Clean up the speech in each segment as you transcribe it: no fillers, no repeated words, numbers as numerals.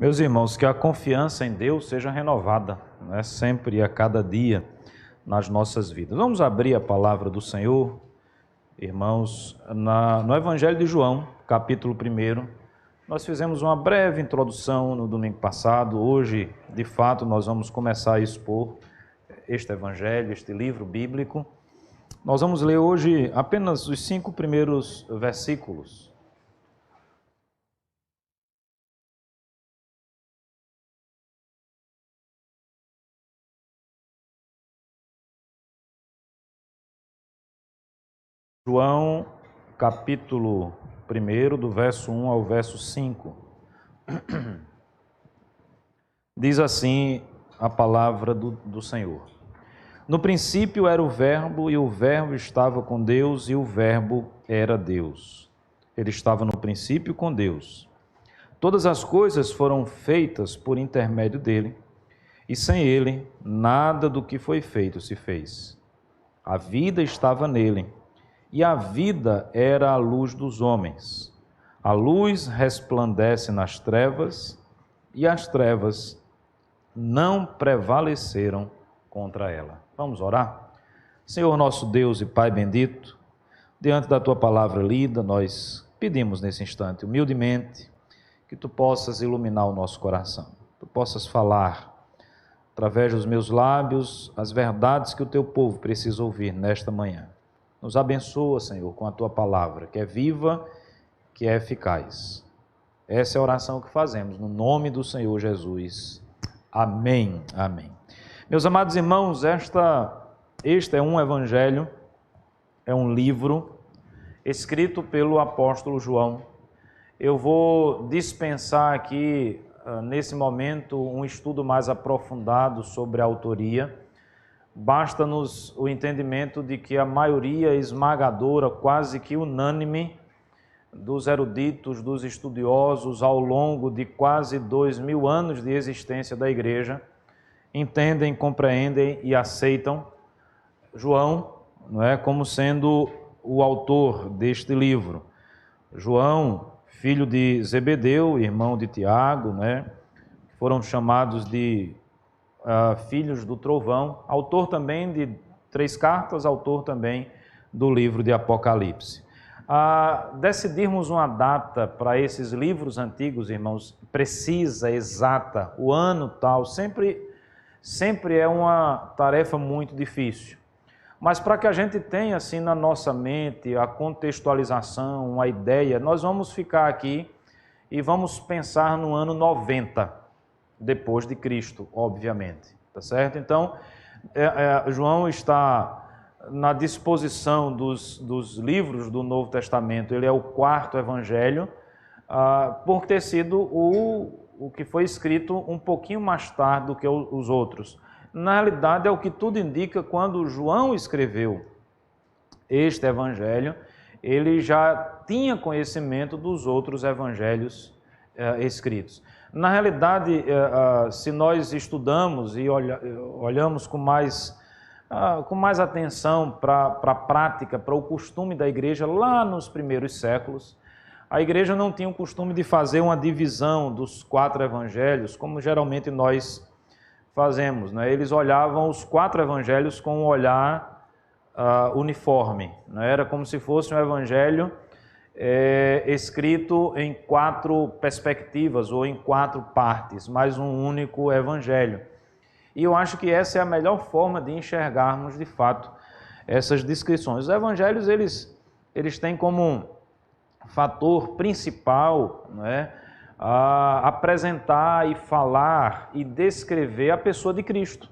Meus irmãos, que a confiança em Deus seja renovada, né, sempre e a cada dia nas nossas vidas. Vamos abrir a palavra do Senhor, irmãos, no Evangelho de João, capítulo 1. Nós fizemos uma breve introdução no domingo passado. Hoje, de fato, nós vamos começar a expor este Evangelho, este livro bíblico. Nós vamos ler hoje apenas os 5 primeiros versículos. João, capítulo 1, do verso 1 ao verso 5. Diz assim a palavra do Senhor. No princípio era o Verbo, e o Verbo estava com Deus, e o Verbo era Deus. Ele estava no princípio com Deus. Todas as coisas foram feitas por intermédio dele, e sem ele, nada do que foi feito se fez. A vida estava nele, e a vida era a luz dos homens. A luz resplandece nas trevas, e as trevas não prevaleceram contra ela. Vamos orar? Senhor nosso Deus e Pai bendito, diante da Tua palavra lida, nós pedimos nesse instante, humildemente, que Tu possas iluminar o nosso coração. Tu possas falar, através dos meus lábios, as verdades que o Teu povo precisa ouvir nesta manhã. Nos abençoa, Senhor, com a Tua palavra, que é viva, que é eficaz. Essa é a oração que fazemos, no nome do Senhor Jesus. Amém. Amém. Meus amados irmãos, este é um evangelho, é um livro escrito pelo apóstolo João. Eu vou dispensar aqui, nesse momento, um estudo mais aprofundado sobre a autoria. Basta-nos o entendimento de que a maioria esmagadora, quase que unânime, dos eruditos, dos estudiosos, ao longo de quase 2000 anos de existência da igreja, entendem, compreendem e aceitam João, não é, como sendo o autor deste livro. João, filho de Zebedeu, irmão de Tiago, né, foram chamados de filhos do trovão, autor também de 3 cartas, autor também do livro de Apocalipse. Decidirmos uma data para esses livros antigos, irmãos, precisa, exata, o ano tal, sempre é uma tarefa muito difícil. Mas para que a gente tenha assim na nossa mente a contextualização, a ideia, nós vamos ficar aqui e vamos pensar no ano 90, depois de Cristo, obviamente, tá certo? Então, João está na disposição dos livros do Novo Testamento, ele é o 4º evangelho, por ter sido o que foi escrito um pouquinho mais tarde do que os outros. Na realidade, é o que tudo indica, quando João escreveu este evangelho, ele já tinha conhecimento dos outros evangelhos escritos. Na realidade, se nós estudamos e olhamos com mais atenção para a prática, para o costume da igreja lá nos primeiros séculos, a igreja não tinha o costume de fazer uma divisão dos 4 evangelhos, como geralmente nós fazemos, né? Eles olhavam os 4 evangelhos com um olhar uniforme, né? Era como se fosse um evangelho escrito em 4 perspectivas ou em 4 partes, mas um único evangelho. E eu acho que essa é a melhor forma de enxergarmos, de fato, essas descrições. Os evangelhos, eles têm como fator principal, né, apresentar e falar e descrever a pessoa de Cristo.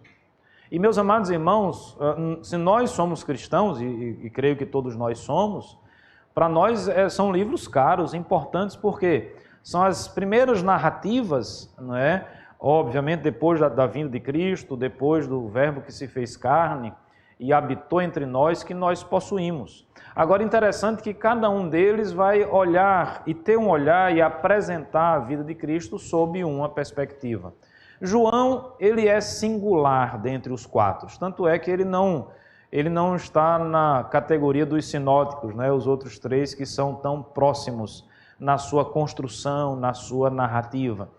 E, meus amados irmãos, se nós somos cristãos, e creio que todos nós somos, para nós são livros caros, importantes, porque são as primeiras narrativas, não é? Obviamente, depois da vinda de Cristo, depois do Verbo que se fez carne e habitou entre nós, que nós possuímos. Agora, interessante que cada um deles vai olhar e ter um olhar e apresentar a vida de Cristo sob uma perspectiva. João, ele é singular dentre os 4, tanto é que ele não está na categoria dos sinóticos, né? Os outros 3 que são tão próximos na sua construção, na sua narrativa.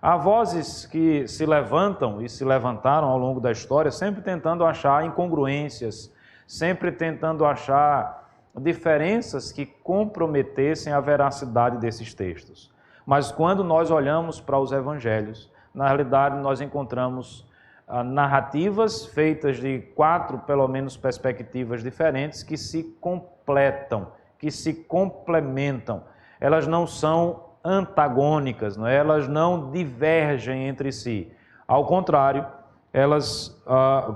Há vozes que se levantam e se levantaram ao longo da história, sempre tentando achar incongruências, sempre tentando achar diferenças que comprometessem a veracidade desses textos. Mas quando nós olhamos para os evangelhos, na realidade nós encontramos narrativas feitas de 4, pelo menos, perspectivas diferentes que se completam, que se complementam. Elas não são antagônicas, não é? Elas não divergem entre si. Ao contrário, elas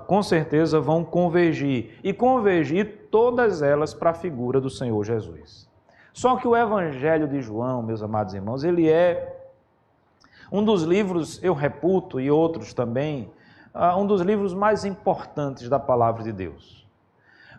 com certeza vão convergir, e convergir todas elas para a figura do Senhor Jesus. Só que o Evangelho de João, meus amados irmãos, ele é um dos livros, eu reputo, e outros também, um dos livros mais importantes da Palavra de Deus.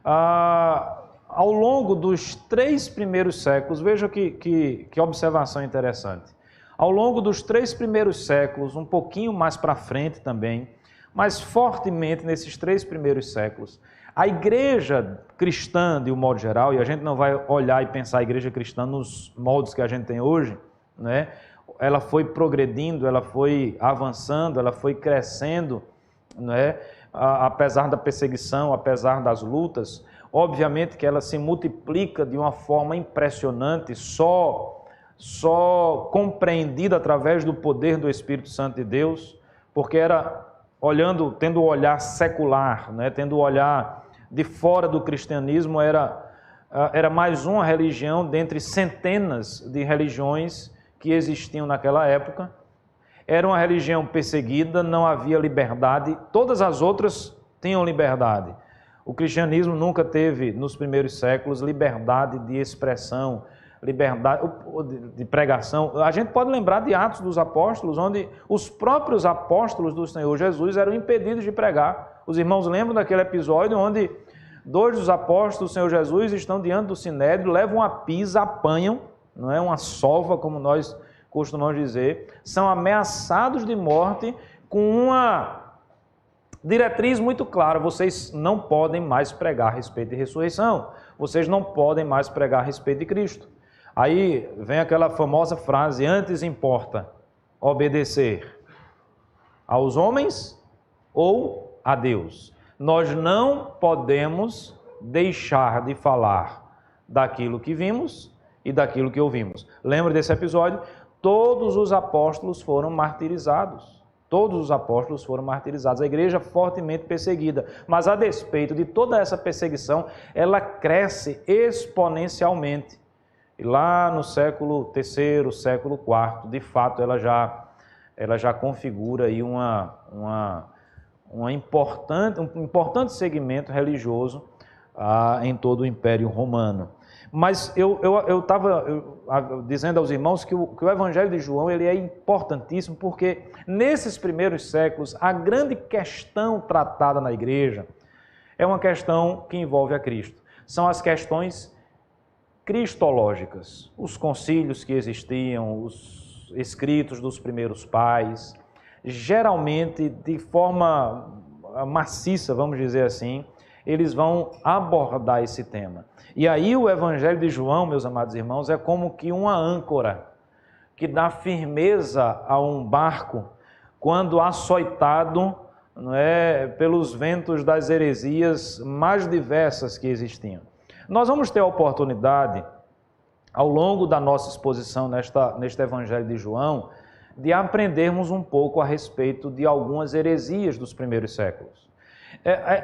Ao longo dos 3 primeiros séculos, veja que observação interessante. Ao longo dos 3 primeiros séculos, um pouquinho mais para frente também, mas fortemente nesses 3 primeiros séculos, a igreja cristã, de um modo geral, e a gente não vai olhar e pensar a igreja cristã nos moldes que a gente tem hoje, né? Ela foi progredindo, ela foi avançando, ela foi crescendo, né? Apesar da perseguição, apesar das lutas. Obviamente que ela se multiplica de uma forma impressionante, só compreendida através do poder do Espírito Santo de Deus, porque tendo o olhar secular, né, tendo o olhar de fora do cristianismo, era mais uma religião dentre centenas de religiões que existiam naquela época. Era uma religião perseguida, não havia liberdade, todas as outras tinham liberdade. O cristianismo nunca teve, nos primeiros séculos, liberdade de expressão, liberdade de pregação. A gente pode lembrar de Atos dos Apóstolos, onde os próprios apóstolos do Senhor Jesus eram impedidos de pregar. Os irmãos lembram daquele episódio onde 2 dos apóstolos do Senhor Jesus estão diante do Sinédrio, levam a pisa, apanham, não é uma sova, como nós costumamos dizer, são ameaçados de morte com uma diretriz muito clara: vocês não podem mais pregar a respeito de ressurreição, vocês não podem mais pregar a respeito de Cristo. Aí vem aquela famosa frase: antes importa obedecer aos homens ou a Deus. Nós não podemos deixar de falar daquilo que vimos e daquilo que ouvimos. Lembra desse episódio? Todos os apóstolos foram martirizados. Todos os apóstolos foram martirizados. A igreja fortemente perseguida. Mas a despeito de toda essa perseguição, ela cresce exponencialmente. E lá no século III, século IV, de fato, ela já configura aí um importante segmento religioso em todo o Império Romano. Mas eu estava dizendo aos irmãos que o Evangelho de João ele é importantíssimo, porque nesses primeiros séculos a grande questão tratada na igreja é uma questão que envolve a Cristo. São as questões cristológicas, os concílios que existiam, os escritos dos primeiros pais, geralmente de forma maciça, vamos dizer assim, eles vão abordar esse tema. E aí o Evangelho de João, meus amados irmãos, é como que uma âncora que dá firmeza a um barco quando açoitado, não é, pelos ventos das heresias mais diversas que existiam. Nós vamos ter a oportunidade, ao longo da nossa exposição neste Evangelho de João, de aprendermos um pouco a respeito de algumas heresias dos primeiros séculos.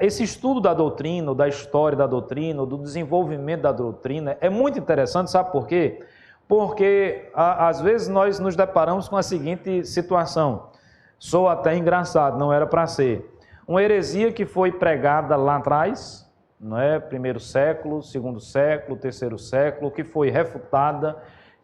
Esse estudo da doutrina, da história da doutrina, do desenvolvimento da doutrina é muito interessante, sabe por quê? Porque às vezes nós nos deparamos com a seguinte situação, sou até engraçado, não era para ser. Uma heresia que foi pregada lá atrás, não é? Primeiro século, segundo século, terceiro século, que foi refutada,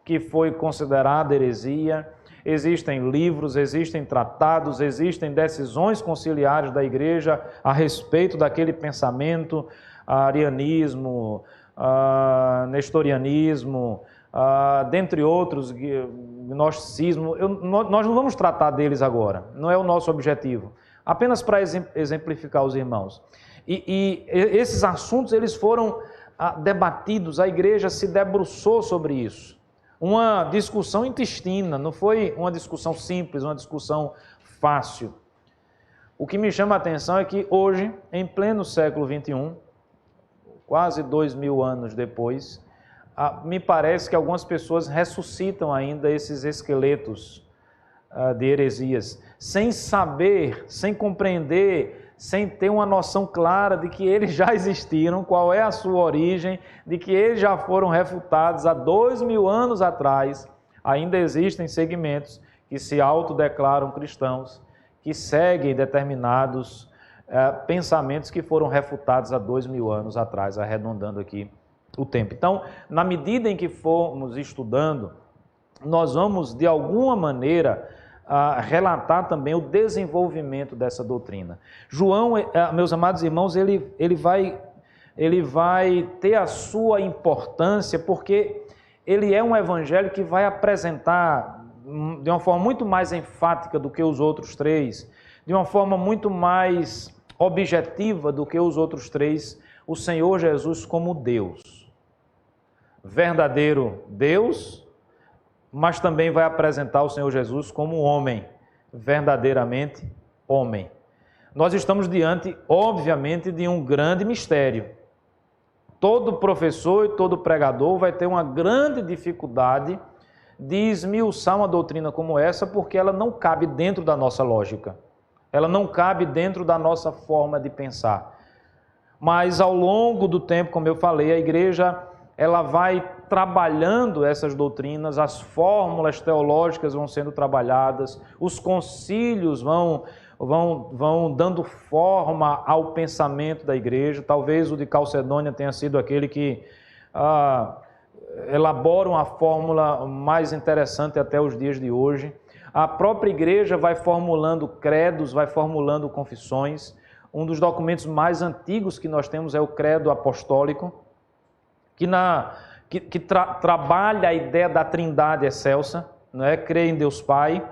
que foi considerada heresia. Existem livros, existem tratados, existem decisões conciliares da igreja a respeito daquele pensamento, arianismo, nestorianismo, dentre outros, gnosticismo. Nós não vamos tratar deles agora, não é o nosso objetivo, apenas para exemplificar os irmãos. E esses assuntos eles foram debatidos, a igreja se debruçou sobre isso. uma discussão intestina, não foi uma discussão simples, uma discussão fácil. O que me chama a atenção é que hoje, em pleno século XXI, quase 2000 anos depois, me parece que algumas pessoas ressuscitam ainda esses esqueletos de heresias, sem saber, sem compreender, sem ter uma noção clara de que eles já existiram, qual é a sua origem, de que eles já foram refutados há 2000 anos atrás. Ainda existem segmentos que se autodeclaram cristãos, que seguem determinados pensamentos que foram refutados há 2000 anos atrás, arredondando aqui o tempo. Então, na medida em que formos estudando, nós vamos, de alguma maneira, relatar também o desenvolvimento dessa doutrina. João, meus amados irmãos, ele vai ter a sua importância porque ele é um evangelho que vai apresentar de uma forma muito mais enfática do que os outros três, de uma forma muito mais objetiva do que os outros três, o Senhor Jesus como Deus. Verdadeiro Deus, mas também vai apresentar o Senhor Jesus como homem, verdadeiramente homem. Nós estamos diante, obviamente, de um grande mistério. Todo professor e todo pregador vai ter uma grande dificuldade de esmiuçar uma doutrina como essa, porque ela não cabe dentro da nossa lógica. Ela não cabe dentro da nossa forma de pensar. Mas ao longo do tempo, como eu falei, a igreja ela vai trabalhando essas doutrinas, as fórmulas teológicas vão sendo trabalhadas, os concílios vão dando forma ao pensamento da igreja. Talvez o de Calcedônia tenha sido aquele que elabora uma fórmula mais interessante até os dias de hoje. A própria igreja vai formulando credos, vai formulando confissões. Um dos documentos mais antigos que nós temos é o Credo Apostólico, que trabalha a ideia da Trindade excelsa, não é? Creio em Deus Pai,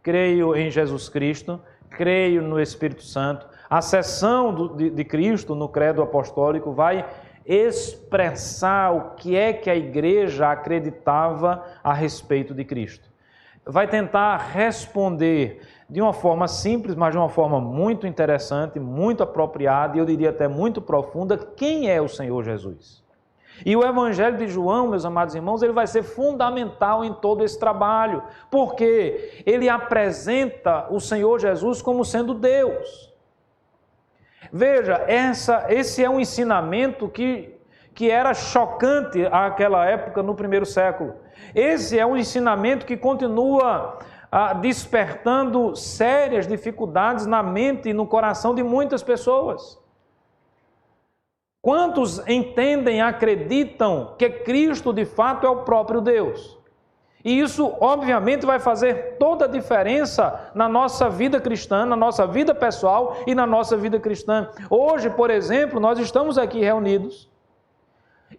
creio em Jesus Cristo, creio no Espírito Santo. A seção de Cristo no Credo Apostólico vai expressar o que é que a igreja acreditava a respeito de Cristo. Vai tentar responder de uma forma simples, mas de uma forma muito interessante, muito apropriada e eu diria até muito profunda, quem é o Senhor Jesus. E o Evangelho de João, meus amados irmãos, ele vai ser fundamental em todo esse trabalho, porque ele apresenta o Senhor Jesus como sendo Deus. Veja, esse é um ensinamento que era chocante àquela época, no primeiro século. Esse é um ensinamento que continua despertando sérias dificuldades na mente e no coração de muitas pessoas. Quantos entendem, acreditam que Cristo de fato é o próprio Deus? E isso, obviamente, vai fazer toda a diferença na nossa vida cristã, na nossa vida pessoal e na nossa vida cristã. Hoje, por exemplo, nós estamos aqui reunidos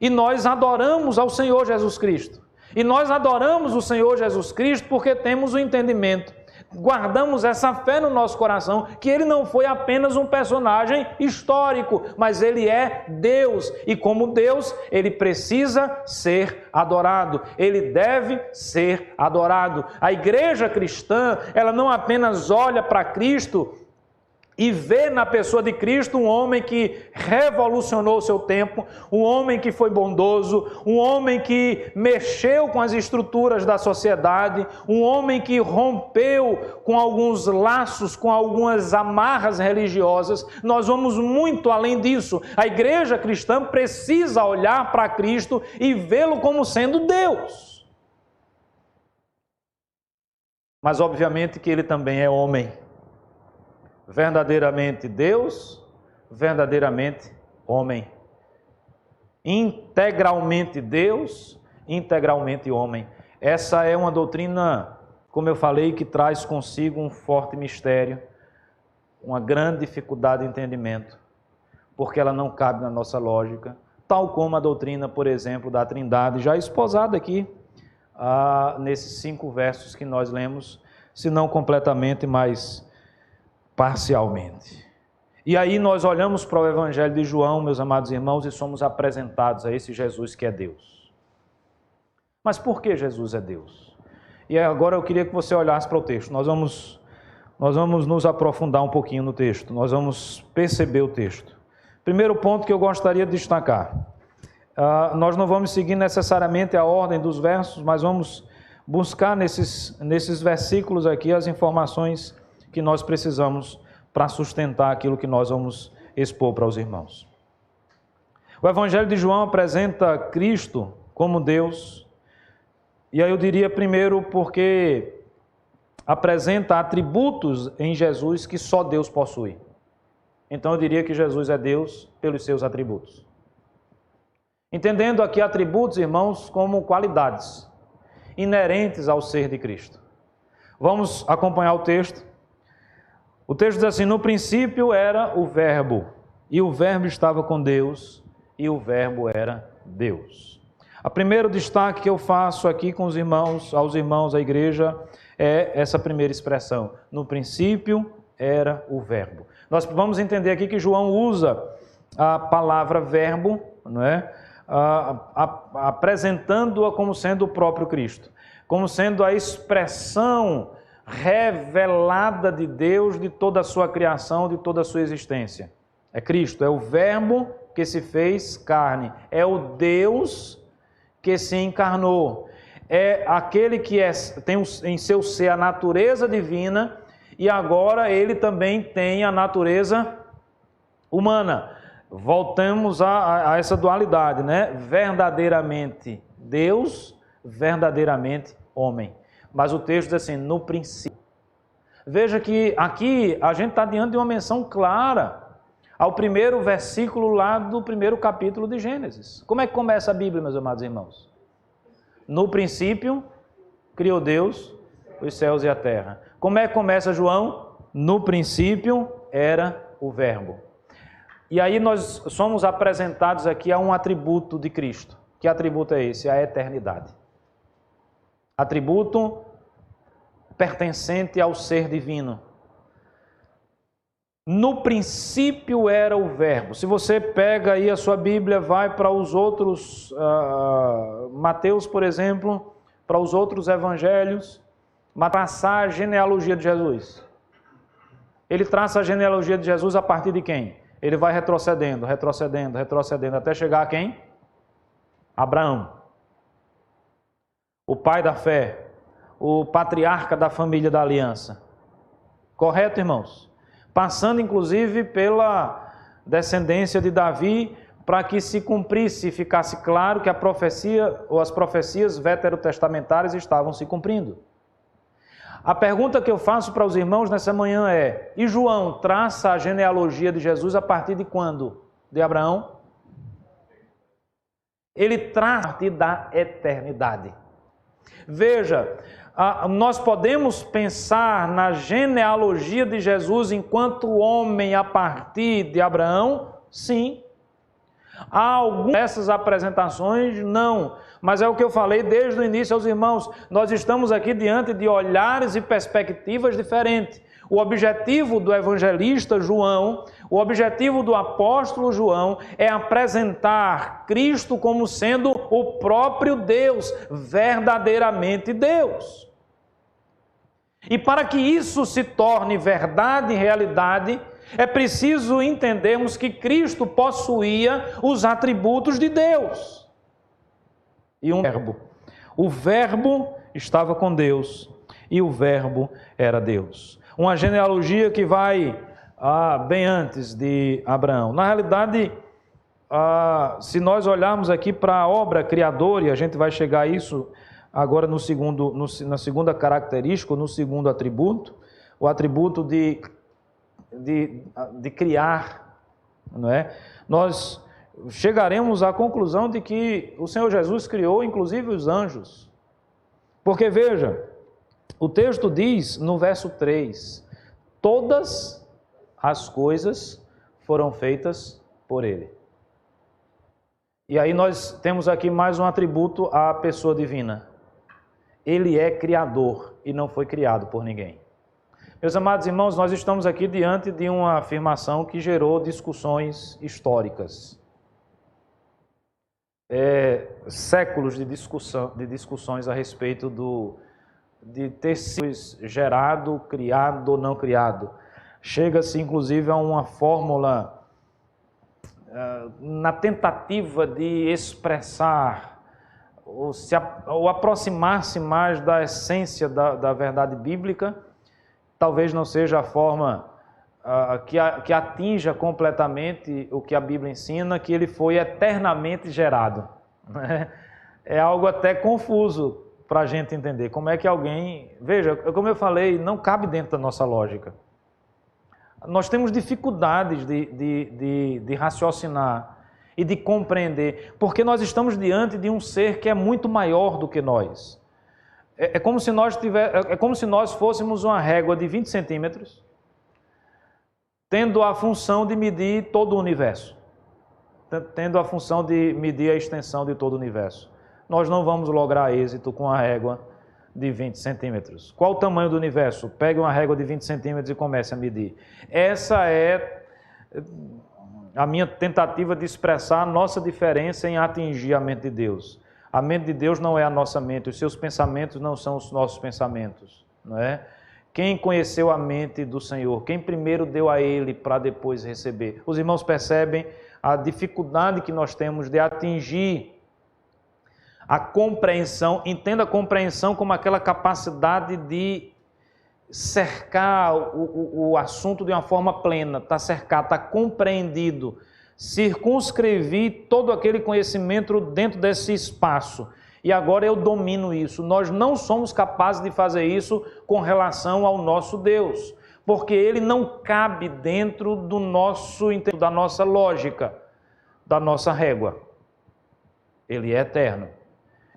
e nós adoramos ao Senhor Jesus Cristo. E nós adoramos o Senhor Jesus Cristo porque temos o entendimento, guardamos essa fé no nosso coração, que Ele não foi apenas um personagem histórico, mas Ele é Deus. E como Deus, Ele precisa ser adorado. Ele deve ser adorado. A igreja cristã, ela não apenas olha para Cristo e vê na pessoa de Cristo um homem que revolucionou o seu tempo, um homem que foi bondoso, um homem que mexeu com as estruturas da sociedade, um homem que rompeu com alguns laços, com algumas amarras religiosas. Nós vamos muito além disso. A igreja cristã precisa olhar para Cristo e vê-lo como sendo Deus. Mas obviamente que ele também é homem. Verdadeiramente Deus, verdadeiramente homem. Integralmente Deus, integralmente homem. Essa é uma doutrina, como eu falei, que traz consigo um forte mistério, uma grande dificuldade de entendimento, porque ela não cabe na nossa lógica, tal como a doutrina, por exemplo, da Trindade, já esposada aqui, nesses 5 versos que nós lemos, se não completamente, mas parcialmente. E aí nós olhamos para o Evangelho de João, meus amados irmãos, e somos apresentados a esse Jesus que é Deus. Mas por que Jesus é Deus? E agora eu queria que você olhasse para o texto. Nós vamos nos aprofundar um pouquinho no texto. Nós vamos perceber o texto. Primeiro ponto que eu gostaria de destacar. Nós não vamos seguir necessariamente a ordem dos versos, mas vamos buscar nesses versículos aqui as informações que nós precisamos para sustentar aquilo que nós vamos expor para os irmãos. O Evangelho de João apresenta Cristo como Deus, e aí eu diria primeiro porque apresenta atributos em Jesus que só Deus possui. Então eu diria que Jesus é Deus pelos seus atributos. Entendendo aqui atributos, irmãos, como qualidades inerentes ao ser de Cristo. Vamos acompanhar o texto. O texto diz assim: no princípio era o Verbo, e o Verbo estava com Deus, e o Verbo era Deus. O primeiro destaque que eu faço aqui com os irmãos, aos irmãos da igreja, é essa primeira expressão. No princípio era o Verbo. Nós vamos entender aqui que João usa a palavra verbo, não é? Apresentando-a como sendo o próprio Cristo, como sendo a expressão revelada de Deus, de toda a sua criação, de toda a sua existência. É Cristo, é o Verbo que se fez carne, é o Deus que se encarnou, é aquele que tem em seu ser a natureza divina e agora ele também tem a natureza humana. Voltamos a essa dualidade, né? Verdadeiramente Deus, verdadeiramente homem. Mas o texto diz assim, no princípio. Veja que aqui a gente está diante de uma menção clara ao primeiro versículo lá do primeiro capítulo de Gênesis. Como é que começa a Bíblia, meus amados irmãos? No princípio, criou Deus os céus e a terra. Como é que começa João? No princípio era o Verbo. E aí nós somos apresentados aqui a um atributo de Cristo. Que atributo é esse? A eternidade. Atributo pertencente ao ser divino. No princípio era o Verbo. Se você pega aí a sua Bíblia, vai para os outros, Mateus, por exemplo, para os outros evangelhos, traçar a genealogia de Jesus. Ele traça a genealogia de Jesus a partir de quem? Ele vai retrocedendo, até chegar a quem? Abraão. O pai da fé, o patriarca da família da aliança. Correto, irmãos? Passando, inclusive, pela descendência de Davi, para que se cumprisse e ficasse claro que a profecia, ou as profecias veterotestamentárias estavam se cumprindo. A pergunta que eu faço para os irmãos nessa manhã é, e João traça a genealogia de Jesus a partir de quando? De Abraão? Ele traça a partir da eternidade. Veja, nós podemos pensar na genealogia de Jesus enquanto homem a partir de Abraão? Sim. Há algumas dessas apresentações? Não. Mas é o que eu falei desde o início aos irmãos. Nós estamos aqui diante de olhares e perspectivas diferentes. O objetivo do evangelista João, o objetivo do apóstolo João é apresentar Cristo como sendo o próprio Deus, verdadeiramente Deus. E para que isso se torne verdade e realidade, é preciso entendermos que Cristo possuía os atributos de Deus. E um Verbo. O Verbo estava com Deus e o Verbo era Deus. Uma genealogia que vai bem antes de Abraão. Na realidade, se nós olharmos aqui para a obra criadora, e a gente vai chegar a isso agora na segunda característica, no segundo atributo, o atributo de criar, não é? Nós chegaremos à conclusão de que o Senhor Jesus criou inclusive os anjos. Porque veja, o texto diz no verso 3, todas as coisas foram feitas por Ele. E aí nós temos aqui mais um atributo à pessoa divina. Ele é criador e não foi criado por ninguém. Meus amados irmãos, nós estamos aqui diante de uma afirmação que gerou discussões históricas. séculos de discussões a respeito de ter sido gerado, criado ou não criado. Chega-se, inclusive, a uma fórmula na tentativa de expressar ou aproximar-se mais da essência da verdade bíblica. Talvez não seja a forma que atinja completamente o que a Bíblia ensina, que ele foi eternamente gerado. É algo até confuso para a gente entender. Como é que alguém... Veja, como eu falei, não cabe dentro da nossa lógica. Nós temos dificuldades de raciocinar e de compreender, porque nós estamos diante de um ser que é muito maior do que nós. É como se nós fôssemos uma régua de 20 centímetros, tendo a função de medir todo o universo, tendo a função de medir a extensão de todo o universo. Nós não vamos lograr êxito com a régua de 20 centímetros. Qual o tamanho do universo? Pegue uma régua de 20 centímetros e comece a medir. Essa é a minha tentativa de expressar a nossa diferença em atingir a mente de Deus. A mente de Deus não é a nossa mente, os seus pensamentos não são os nossos pensamentos, não é? Quem conheceu a mente do Senhor? Quem primeiro deu a Ele para depois receber? Os irmãos percebem a dificuldade que nós temos de atingir a compreensão. Entenda a compreensão como aquela capacidade de cercar o assunto de uma forma plena, está cercado, está compreendido, circunscrever todo aquele conhecimento dentro desse espaço. E agora eu domino isso. Nós não somos capazes de fazer isso com relação ao nosso Deus, porque Ele não cabe dentro da nossa lógica, da nossa régua. Ele é eterno.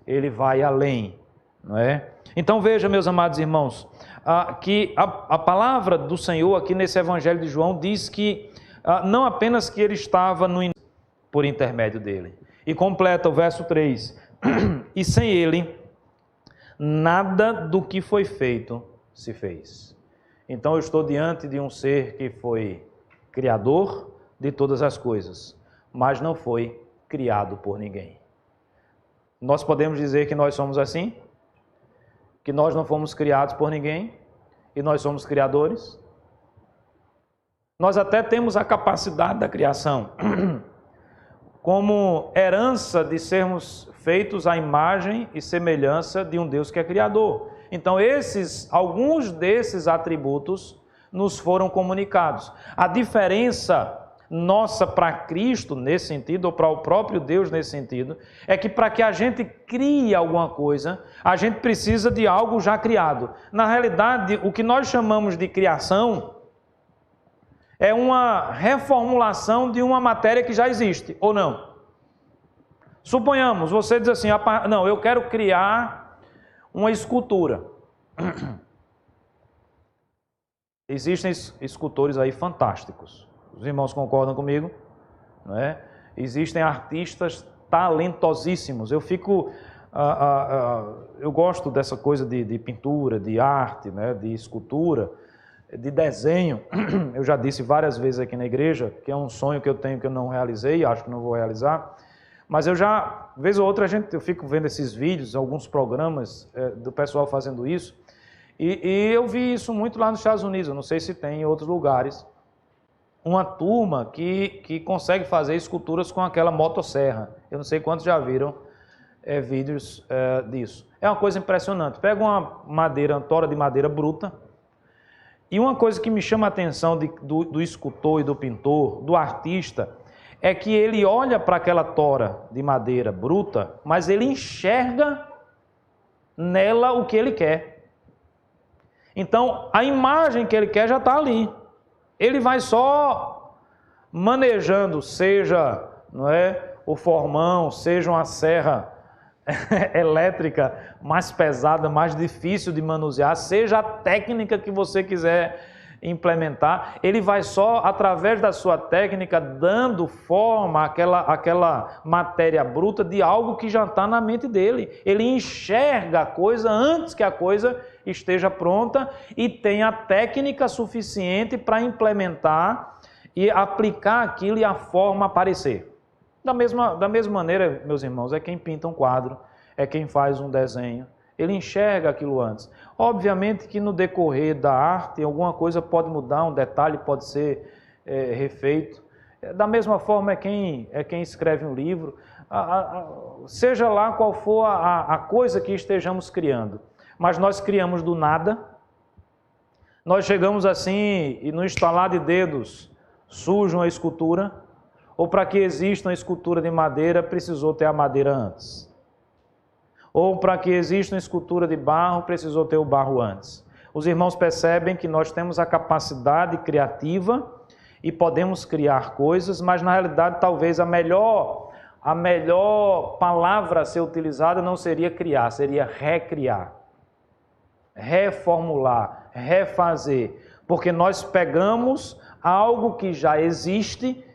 Ele vai além, não é? Então veja, meus amados irmãos, que a palavra do Senhor aqui nesse Evangelho de João diz que não apenas que Ele estava por intermédio dele. E completa o verso 3. E sem Ele, nada do que foi feito se fez. Então eu estou diante de um ser que foi criador de todas as coisas, mas não foi criado por ninguém. Nós podemos dizer que nós somos assim? Que nós não fomos criados por ninguém e nós somos criadores? Nós até temos a capacidade da criação, como herança de sermos feitos à imagem e semelhança de um Deus que é criador. Então alguns desses atributos nos foram comunicados. A diferença nossa para Cristo nesse sentido, ou para o próprio Deus nesse sentido, é que para que a gente crie alguma coisa, a gente precisa de algo já criado. Na realidade, o que nós chamamos de criação é uma reformulação de uma matéria que já existe, ou não? Suponhamos, você diz assim, não, eu quero criar uma escultura. Existem escultores aí fantásticos. Os irmãos concordam comigo? Não é? Existem artistas talentosíssimos. Eu gosto dessa coisa de pintura, de arte, né? De escultura, de desenho. Eu já disse várias vezes aqui na igreja que é um sonho que eu tenho que eu não realizei, acho que não vou realizar. Mas vez ou outra, eu fico vendo esses vídeos, alguns programas do pessoal fazendo isso. E eu vi isso muito lá nos Estados Unidos, eu não sei se tem em outros lugares. Uma turma que consegue fazer esculturas com aquela motosserra. Eu não sei quantos já viram vídeos disso. É uma coisa impressionante. Pega uma tora de madeira bruta, e uma coisa que me chama a atenção do escultor e do pintor, do artista, é que ele olha para aquela tora de madeira bruta, mas ele enxerga nela o que ele quer. Então, a imagem que ele quer já está ali. Ele vai só manejando, seja, não é, o formão, seja uma serra elétrica mais pesada, mais difícil de manusear, seja a técnica que você quiser implementar, ele vai só, através da sua técnica, dando forma àquela matéria bruta de algo que já está na mente dele. Ele enxerga a coisa antes que a coisa esteja pronta e tem a técnica suficiente para implementar e aplicar aquilo e a forma aparecer. Da mesma maneira, meus irmãos, é quem pinta um quadro, é quem faz um desenho. Ele enxerga aquilo antes. Obviamente que no decorrer da arte, alguma coisa pode mudar, um detalhe pode ser refeito. Da mesma forma é quem escreve um livro, seja lá qual for a coisa que estejamos criando. Mas nós criamos do nada, nós chegamos assim e no estalar de dedos surge uma escultura, ou para que exista uma escultura de madeira, precisou ter a madeira antes. Ou para que exista uma escultura de barro, precisou ter o barro antes. Os irmãos percebem que nós temos a capacidade criativa e podemos criar coisas, mas na realidade talvez a melhor palavra a ser utilizada não seria criar, seria recriar, reformular, refazer, porque nós pegamos algo que já existe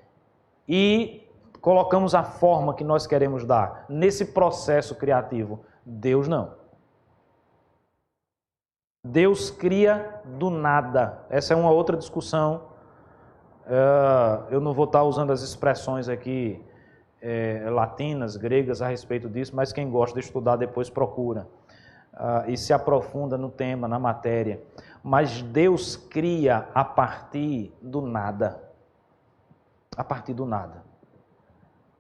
e colocamos a forma que nós queremos dar nesse processo criativo. Deus não. Deus cria do nada. Essa é uma outra discussão. Eu não vou estar usando as expressões aqui latinas, gregas a respeito disso, mas quem gosta de estudar depois procura e se aprofunda no tema, na matéria. Mas Deus cria a partir do nada. A partir do nada.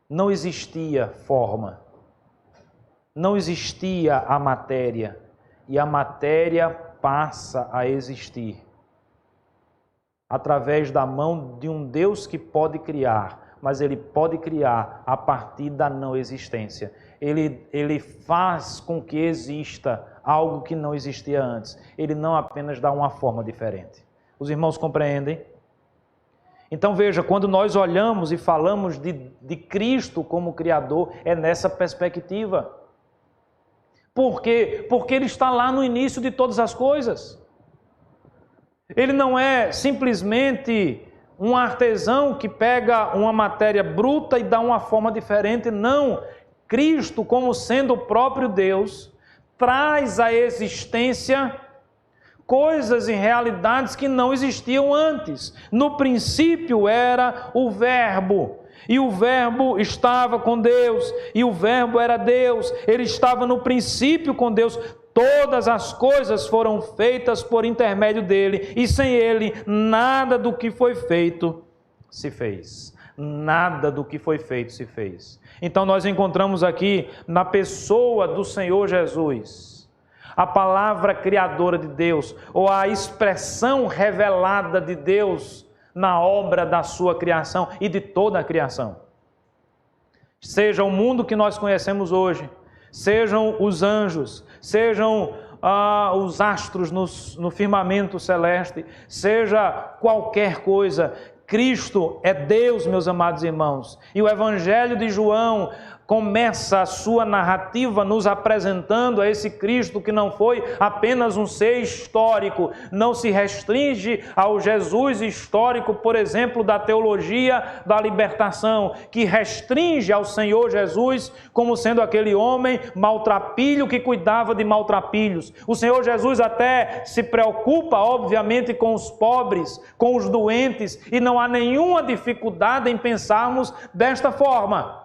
Não existia forma, não existia a matéria, e a matéria passa a existir através da mão de um Deus que pode criar, mas Ele pode criar a partir da não existência. Ele faz com que exista algo que não existia antes. Ele não apenas dá uma forma diferente. Os irmãos compreendem? Então veja, quando nós olhamos e falamos de Cristo como Criador, é nessa perspectiva. Por quê? Porque Ele está lá no início de todas as coisas. Ele não é simplesmente um artesão que pega uma matéria bruta e dá uma forma diferente. Não. Cristo, como sendo o próprio Deus, traz à existência coisas e realidades que não existiam antes. No princípio era o Verbo, e o Verbo estava com Deus, e o Verbo era Deus. Ele estava no princípio com Deus. Todas as coisas foram feitas por intermédio dele, e sem ele, nada do que foi feito se fez. Nada do que foi feito se fez. Então nós encontramos aqui na pessoa do Senhor Jesus a palavra criadora de Deus, ou a expressão revelada de Deus na obra da sua criação e de toda a criação. Seja o mundo que nós conhecemos hoje, sejam os anjos, sejam os astros no firmamento celeste, seja qualquer coisa, Cristo é Deus, meus amados irmãos. E o Evangelho de João começa a sua narrativa nos apresentando a esse Cristo que não foi apenas um ser histórico, não se restringe ao Jesus histórico, por exemplo, da teologia da libertação, que restringe ao Senhor Jesus como sendo aquele homem maltrapilho que cuidava de maltrapilhos. O Senhor Jesus até se preocupa, obviamente, com os pobres, com os doentes, e não há nenhuma dificuldade em pensarmos desta forma.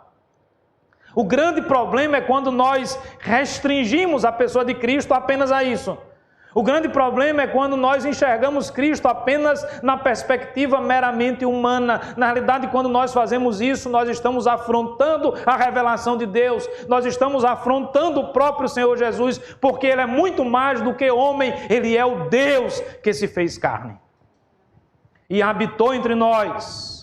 O grande problema é quando nós restringimos a pessoa de Cristo apenas a isso. O grande problema é quando nós enxergamos Cristo apenas na perspectiva meramente humana. Na realidade, quando nós fazemos isso, nós estamos afrontando a revelação de Deus. Nós estamos afrontando o próprio Senhor Jesus, porque Ele é muito mais do que homem. Ele é o Deus que se fez carne e habitou entre nós.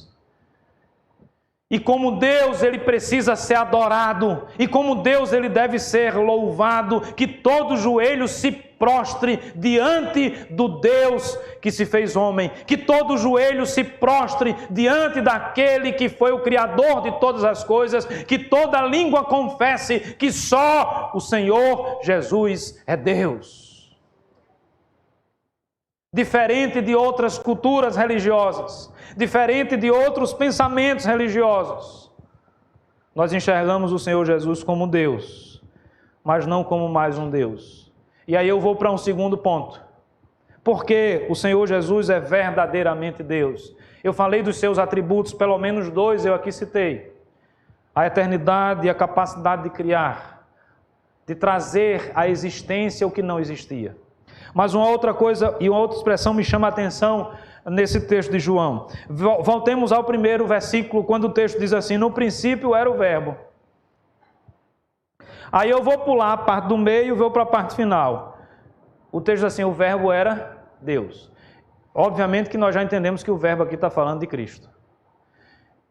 E como Deus, Ele precisa ser adorado. E como Deus, Ele deve ser louvado. Que todo joelho se prostre diante do Deus que se fez homem. Que todo joelho se prostre diante daquele que foi o Criador de todas as coisas. Que toda língua confesse que só o Senhor Jesus é Deus. Diferente de outras culturas religiosas, diferente de outros pensamentos religiosos, nós enxergamos o Senhor Jesus como Deus, mas não como mais um Deus. E aí eu vou para um segundo ponto. Porque o Senhor Jesus é verdadeiramente Deus. Eu falei dos seus atributos, pelo menos 2 eu aqui citei. a eternidade e a capacidade de criar, de trazer à existência o que não existia. Mas uma outra coisa e uma outra expressão me chama a atenção nesse texto de João. Voltemos ao primeiro versículo, quando o texto diz assim: no princípio era o verbo. Aí eu vou pular a parte do meio e vou para a parte final. O texto diz assim: o verbo era Deus. Obviamente que nós já entendemos que o verbo aqui está falando de Cristo.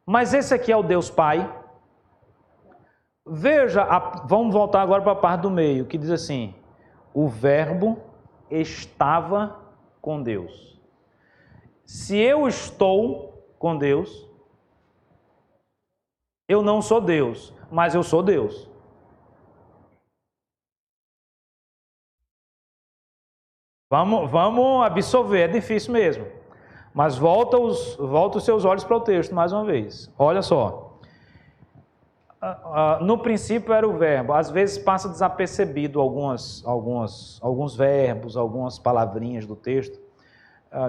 Mas esse aqui é o Deus Pai. Veja, vamos voltar agora para a parte do meio, que diz assim: o verbo estava com Deus. Se eu estou com Deus, eu não sou Deus, mas eu sou Deus. Vamos absorver, é difícil mesmo. Mas volta os seus olhos para o texto mais uma vez. Olha só. No princípio era o verbo. Às vezes passa desapercebido alguns verbos, algumas palavrinhas do texto,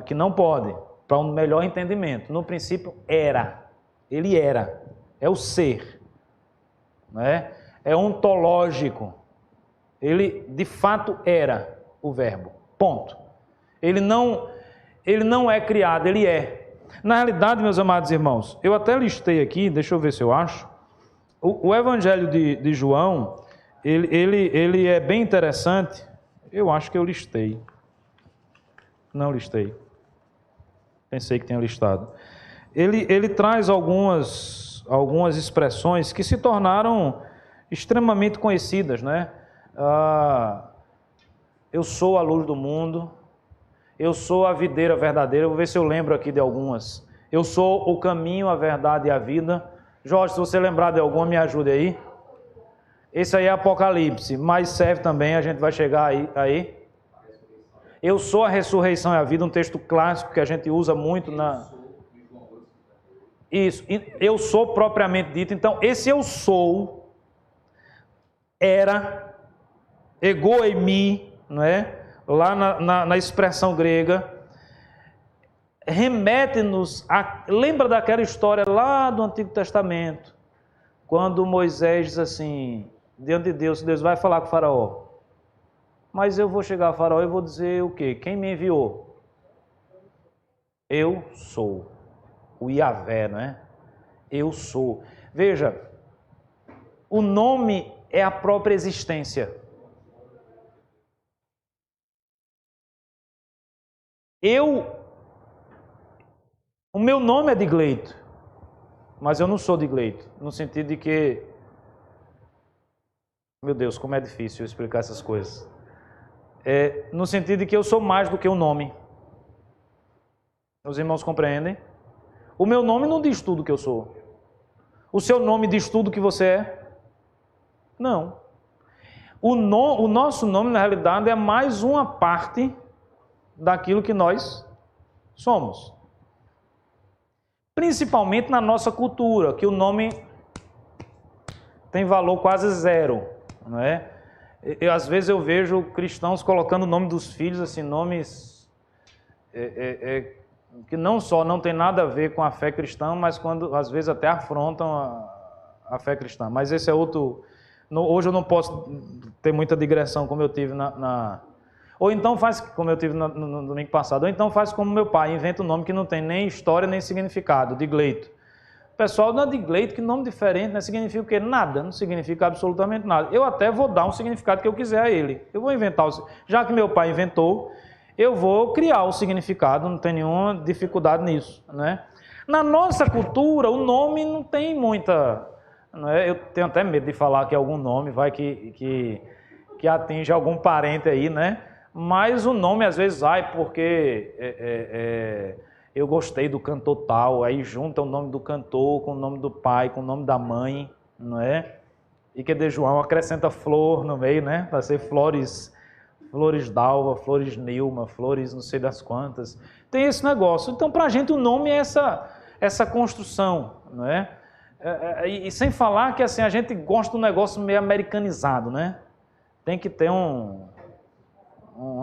que não podem, para um melhor entendimento. No princípio era. Ele era. É o ser. Né? É ontológico. Ele de fato era o verbo. Ponto. Ele não é criado, ele é. Na realidade, meus amados irmãos, eu até listei aqui, deixa eu ver se eu acho. O Evangelho de João, ele é bem interessante. Eu acho que eu listei. Não listei. Pensei que tinha listado. Ele traz algumas expressões que se tornaram extremamente conhecidas, né? Eu sou a luz do mundo, eu sou a videira verdadeira. Eu vou ver se eu lembro aqui de algumas. Eu sou o caminho, a verdade e a vida. Jorge, se você lembrar de alguma, me ajude aí. Esse aí é Apocalipse, mas serve também, a gente vai chegar aí. Eu sou a ressurreição e a vida, um texto clássico que a gente usa muito na... Isso, eu sou propriamente dito. Então, esse eu sou era ego eimi, não é? Lá na expressão grega, remete-nos a... Lembra daquela história lá do Antigo Testamento, quando Moisés diz assim, diante de Deus, Deus vai falar com o faraó, mas eu vou chegar ao faraó e vou dizer o quê? Quem me enviou? Eu sou. O Yahvé, não é? Eu sou. Veja, o nome é a própria existência. O meu nome é Digleito, mas eu não sou Digleito, no sentido de que, meu Deus, como é difícil explicar essas coisas. No sentido de que eu sou mais do que o nome. Os irmãos compreendem? O meu nome não diz tudo que eu sou. O seu nome diz tudo que você é? Não. O nosso nome, na realidade, é mais uma parte daquilo que nós somos. Principalmente na nossa cultura, que o nome tem valor quase zero, não é? Às vezes eu vejo cristãos colocando o nome dos filhos, assim, nomes que não só não tem nada a ver com a fé cristã, mas quando às vezes até afrontam a fé cristã. Mas esse é outro... Hoje eu não posso ter muita digressão como eu tive Ou então faz como eu tive no domingo passado, ou então faz como meu pai, inventa um nome que não tem nem história nem significado, Digleito. Pessoal, não é Digleito, que nome diferente, né? Significa o quê? Nada, não significa absolutamente nada. Eu até vou dar um significado que eu quiser a ele. Eu vou inventar, já que meu pai inventou, eu vou criar o significado, não tem nenhuma dificuldade nisso, né? Na nossa cultura, o nome não tem muita... Não é? Eu tenho até medo de falar que algum nome vai que atinge algum parente aí, né? Mas o nome às vezes porque eu gostei do cantor tal, aí junta o nome do cantor com o nome do pai, com o nome da mãe, não é? E que de João acrescenta flor no meio, né? Vai ser Flores Dalva, Flores Nilma, Flores não sei das quantas. Tem esse negócio. Então, para a gente, o nome é essa construção, não é? E sem falar que assim, a gente gosta do negócio meio americanizado, né? Tem que ter uma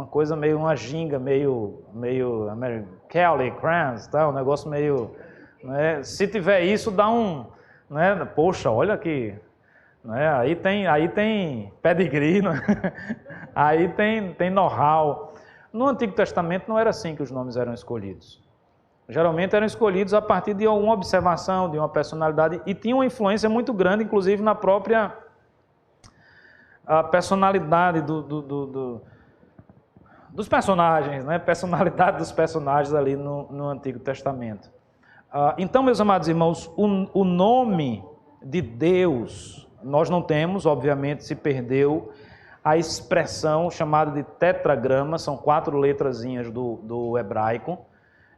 coisa meio, uma ginga meio Kelly, Kranz, tá? Um negócio meio... Né? Se tiver isso, dá um né? Poxa, olha aqui, né? Aí tem pedigree, né? Aí tem know-how. No Antigo Testamento não era assim que os nomes eram escolhidos. Geralmente eram escolhidos a partir de alguma observação, de uma personalidade, e tinha uma influência muito grande, inclusive na própria personalidade dos personagens, né? Personalidade dos personagens ali no Antigo Testamento. Então, meus amados irmãos, o nome de Deus, nós não temos, obviamente, se perdeu a expressão chamada de tetragrama, são 4 letrazinhas do hebraico,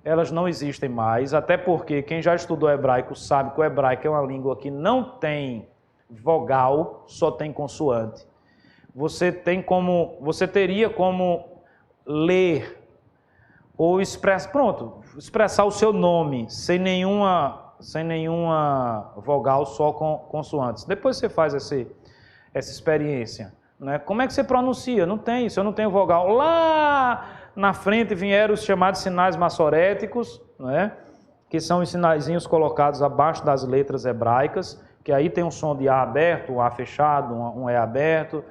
elas não existem mais, até porque quem já estudou hebraico sabe que o hebraico é uma língua que não tem vogal, só tem consoante. Você teria como ler ou expressar o seu nome sem nenhuma vogal, só com consoantes. Depois você faz essa experiência, né? Como é que você pronuncia? Não tem, se eu não tenho vogal. Lá na frente vieram os chamados sinais massoréticos, né? Que são os sinaizinhos colocados abaixo das letras hebraicas, que aí tem um som de A aberto, um A fechado, um E aberto.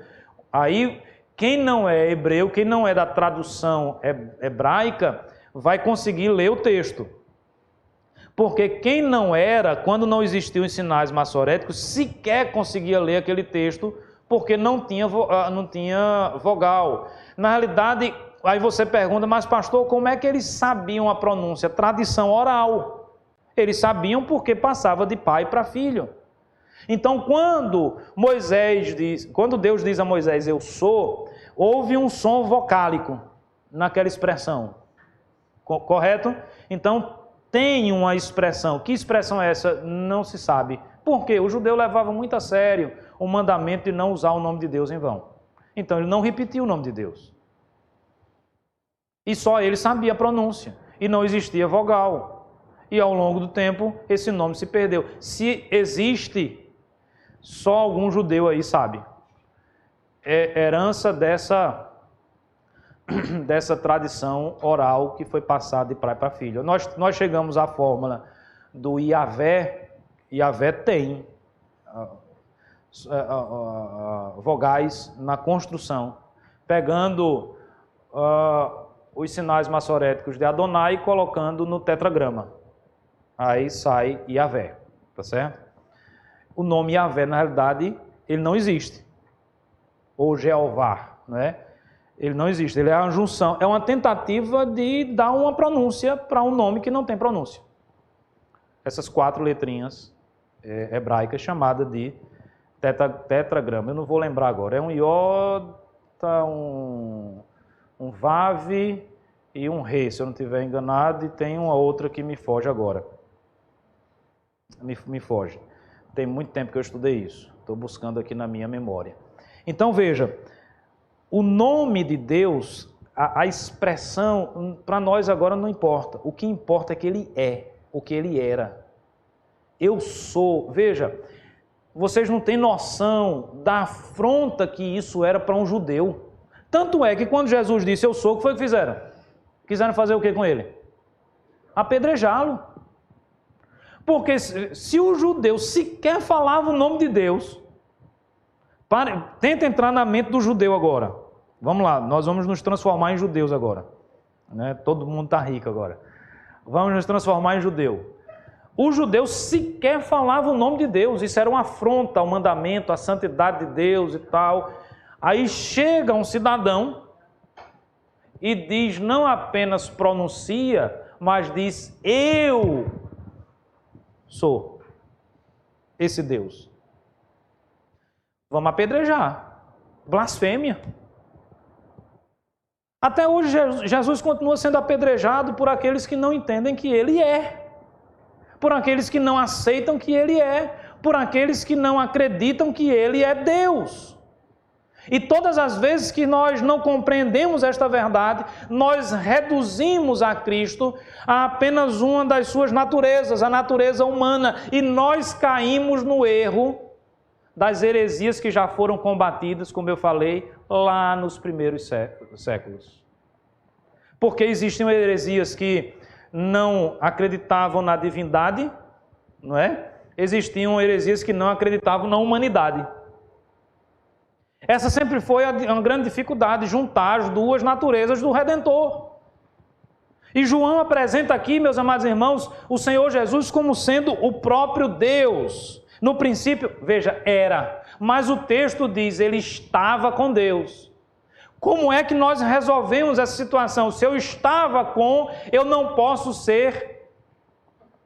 Aí, quem não é hebreu, quem não é da tradução hebraica, vai conseguir ler o texto. Porque quem não era, quando não existiam os sinais massoréticos, sequer conseguia ler aquele texto, porque não tinha vogal. Na realidade, aí você pergunta, mas pastor, como é que eles sabiam a pronúncia? Tradição oral. Eles sabiam porque passava de pai para filho. Então, quando Deus diz a Moisés, eu sou, houve um som vocálico naquela expressão. Correto? Então, tem uma expressão. Que expressão é essa? Não se sabe. Por quê? O judeu levava muito a sério o mandamento de não usar o nome de Deus em vão. Então, ele não repetia o nome de Deus. E só ele sabia a pronúncia. E não existia vogal. E ao longo do tempo, esse nome se perdeu. Se existe, só algum judeu aí sabe. É herança dessa tradição oral que foi passada de pai para filho. Nós chegamos à fórmula do Iavé. Iavé tem vogais na construção, pegando os sinais massoréticos de Adonai e colocando no tetragrama. Aí sai Iavé, tá certo? O nome Iavé, na realidade, ele não existe. Ou Jeová, né? Ele não existe, ele é uma junção, é uma tentativa de dar uma pronúncia para um nome que não tem pronúncia. Essas 4 letrinhas hebraicas chamadas de tetragrama. Eu não vou lembrar agora, é um iota, um vav e um re, se eu não estiver enganado, e tem uma outra que me foge agora. Me foge. Tem muito tempo que eu estudei isso, estou buscando aqui na minha memória. Então veja, o nome de Deus, a expressão, para nós agora não importa. O que importa é que Ele é, o que Ele era. Eu sou. Veja, vocês não têm noção da afronta que isso era para um judeu. Tanto é que quando Jesus disse eu sou, o que foi que fizeram? Quiseram fazer o que com ele? Apedrejá-lo. Porque se o judeu sequer falava o nome de Deus... Tenta entrar na mente do judeu agora. Vamos lá, nós vamos nos transformar em judeus agora. Né? Todo mundo está rico agora. Vamos nos transformar em judeu. O judeu sequer falava o nome de Deus. Isso era uma afronta ao mandamento, à santidade de Deus e tal. Aí chega um cidadão e diz, não apenas pronuncia, mas diz, eu sou esse Deus. Vamos apedrejar. Blasfêmia. Até hoje Jesus continua sendo apedrejado por aqueles que não entendem que Ele é. Por aqueles que não aceitam que Ele é. Por aqueles que não acreditam que Ele é Deus. E todas as vezes que nós não compreendemos esta verdade, nós reduzimos a Cristo a apenas uma das suas naturezas, a natureza humana. E nós caímos no erro das heresias que já foram combatidas, como eu falei, lá nos primeiros séculos. Porque existiam heresias que não acreditavam na divindade, não é? existiam heresias que não acreditavam na humanidade. Essa sempre foi uma grande dificuldade, juntar as duas naturezas do Redentor. E João apresenta aqui, meus amados irmãos, o Senhor Jesus como sendo o próprio Deus. No princípio, veja, era, mas o texto diz, ele estava com Deus. Como é que nós resolvemos essa situação? Se eu estava com, eu não posso ser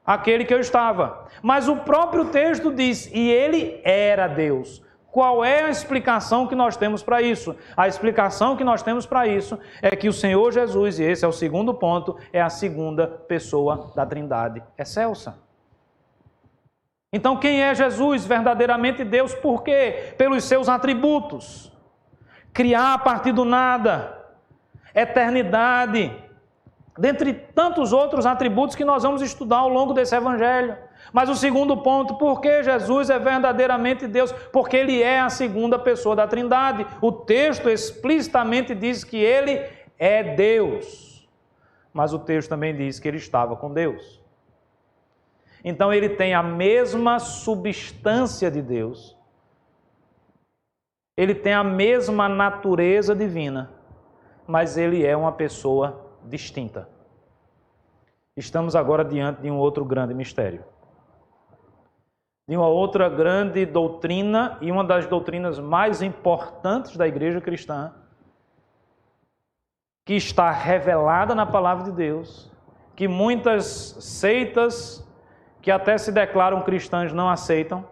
aquele que eu estava. Mas o próprio texto diz, e ele era Deus. Qual é a explicação que nós temos para isso? A explicação que nós temos para isso é que o Senhor Jesus, e esse é o segundo ponto, é a segunda pessoa da Trindade excelsa. Então, quem é Jesus? Verdadeiramente Deus. Por quê? Pelos seus atributos. Criar a partir do nada, eternidade, dentre tantos outros atributos que nós vamos estudar ao longo desse evangelho. Mas o segundo ponto, por que Jesus é verdadeiramente Deus? Porque ele é a segunda pessoa da Trindade. O texto explicitamente diz que ele é Deus. Mas o texto também diz que ele estava com Deus. Então ele tem a mesma substância de Deus. Ele tem a mesma natureza divina, mas ele é uma pessoa distinta. Estamos agora diante de um outro grande mistério. De uma outra grande doutrina, e uma das doutrinas mais importantes da igreja cristã, que está revelada na palavra de Deus, que muitas seitas que até se declaram cristãs não aceitam.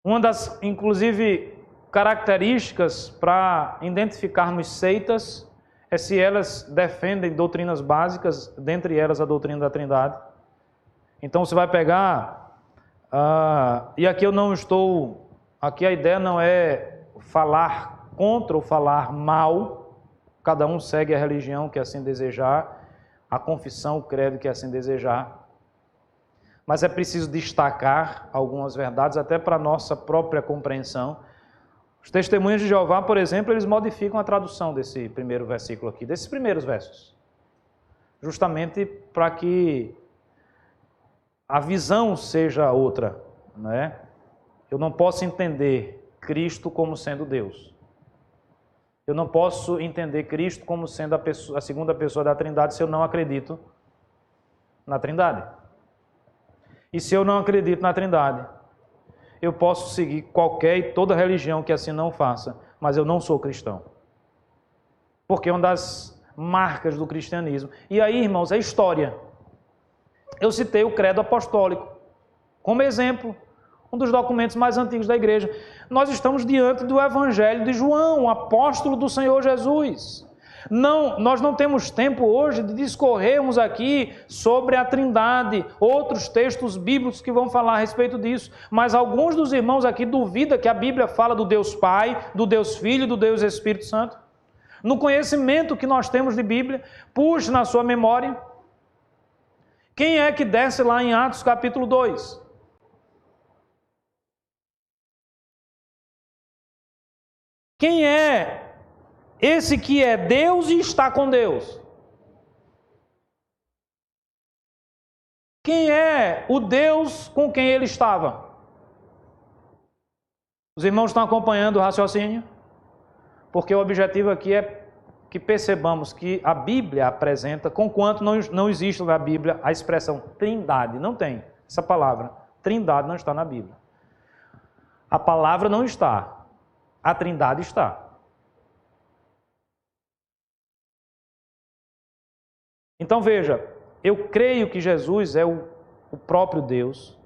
Uma das, inclusive, características para identificarmos seitas é se elas defendem doutrinas básicas, dentre elas a doutrina da Trindade. Então você vai pegar, e aqui eu não estou, aqui a ideia não é falar contra ou falar mal, cada um segue a religião que assim desejar, a confissão, o credo que assim desejar. Mas é preciso destacar algumas verdades, até para a nossa própria compreensão. Os testemunhos de Jeová, por exemplo, eles modificam a tradução desse primeiro versículo aqui, desses primeiros versos. Justamente para que a visão seja outra, né? Eu não posso entender Cristo como sendo Deus. Eu não posso entender Cristo como sendo a segunda pessoa da Trindade se eu não acredito na Trindade. E se eu não acredito na Trindade, eu posso seguir qualquer e toda religião que assim não faça, mas eu não sou cristão. Porque é uma das marcas do cristianismo. E aí, irmãos, é história. Eu citei o credo apostólico como exemplo, um dos documentos mais antigos da igreja. Nós estamos diante do Evangelho de João, o apóstolo do Senhor Jesus. Nós não temos tempo hoje de discorrermos aqui sobre a Trindade, outros textos bíblicos que vão falar a respeito disso, mas alguns dos irmãos aqui duvidam que a Bíblia fala do Deus Pai, do Deus Filho e do Deus Espírito Santo. No conhecimento que nós temos de Bíblia, puxe na sua memória. Quem é que desce lá em Atos capítulo 2? Quem é esse que é Deus e está com Deus? Quem é o Deus com quem ele estava? Os irmãos estão acompanhando o raciocínio? Porque o objetivo aqui é que percebamos que a Bíblia apresenta, conquanto não existe na Bíblia a expressão Trindade. Não tem essa palavra. Trindade não está na Bíblia. A palavra não está. A Trindade está. Então veja, eu creio que Jesus é o próprio Deus,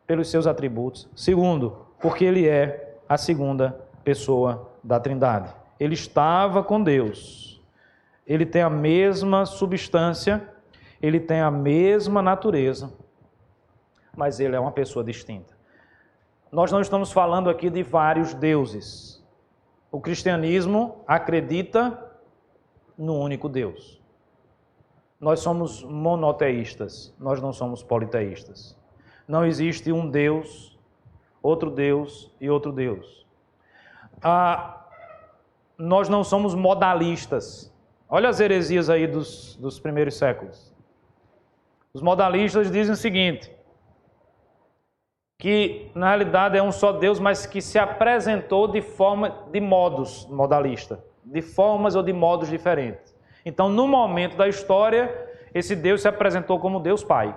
pelos seus atributos. Segundo, porque ele é a segunda pessoa da Trindade. Ele estava com Deus. Ele tem a mesma substância, ele tem a mesma natureza, mas ele é uma pessoa distinta. Nós não estamos falando aqui de vários deuses. O cristianismo acredita no único Deus. Nós somos monoteístas, nós não somos politeístas. Não existe um Deus, outro Deus e outro Deus. Nós não somos modalistas. Olha as heresias aí dos primeiros séculos. Os modalistas dizem o seguinte, que na realidade é um só Deus, mas que se apresentou de modos, modalista, de formas ou de modos diferentes. Então, no momento da história, esse Deus se apresentou como Deus Pai.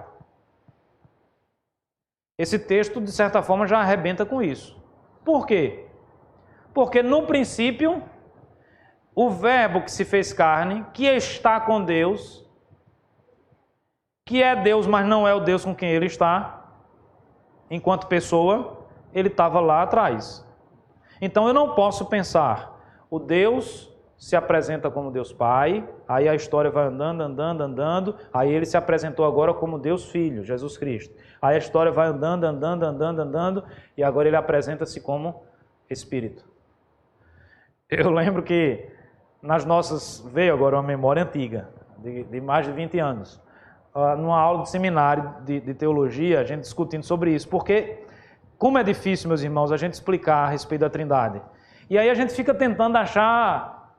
Esse texto, de certa forma, já arrebenta com isso. Por quê? Porque no princípio, o verbo que se fez carne, que está com Deus, que é Deus, mas não é o Deus com quem ele está, enquanto pessoa, ele estava lá atrás. Então eu não posso pensar, o Deus se apresenta como Deus Pai, aí a história vai andando, aí ele se apresentou agora como Deus Filho, Jesus Cristo. Aí a história vai andando, e agora ele apresenta-se como Espírito. Eu lembro que veio agora uma memória antiga, de mais de 20 anos, numa aula de seminário de teologia, a gente discutindo sobre isso, porque como é difícil, meus irmãos, a gente explicar a respeito da Trindade. E aí a gente fica tentando achar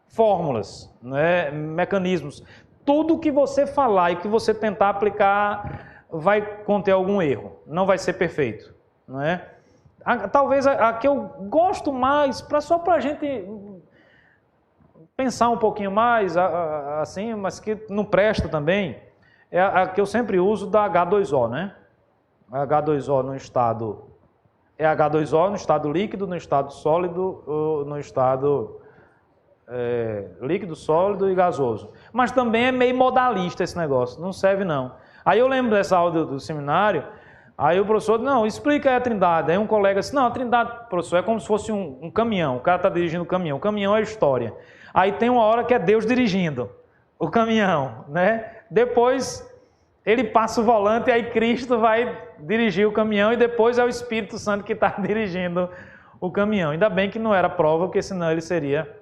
fórmulas, né, mecanismos. Tudo que você falar e que você tentar aplicar vai conter algum erro, não vai ser perfeito, não é? Talvez a que eu gosto mais, só para a gente pensar um pouquinho mais, assim, mas que não presta também, é a que eu sempre uso da H2O, né? H2O no estado... É H2O no estado líquido, no estado sólido, no estado líquido, sólido e gasoso. Mas também é meio modalista esse negócio, não serve não. Aí eu lembro dessa aula do seminário, aí o professor, não, explica aí a Trindade. Aí um colega disse, não, a Trindade, professor, é como se fosse um caminhão, o cara está dirigindo o caminhão é a história. Aí tem uma hora que é Deus dirigindo o caminhão, né? Depois ele passa o volante e aí Cristo vai dirigir o caminhão e depois é o Espírito Santo que está dirigindo o caminhão. Ainda bem que não era prova, porque senão ele seria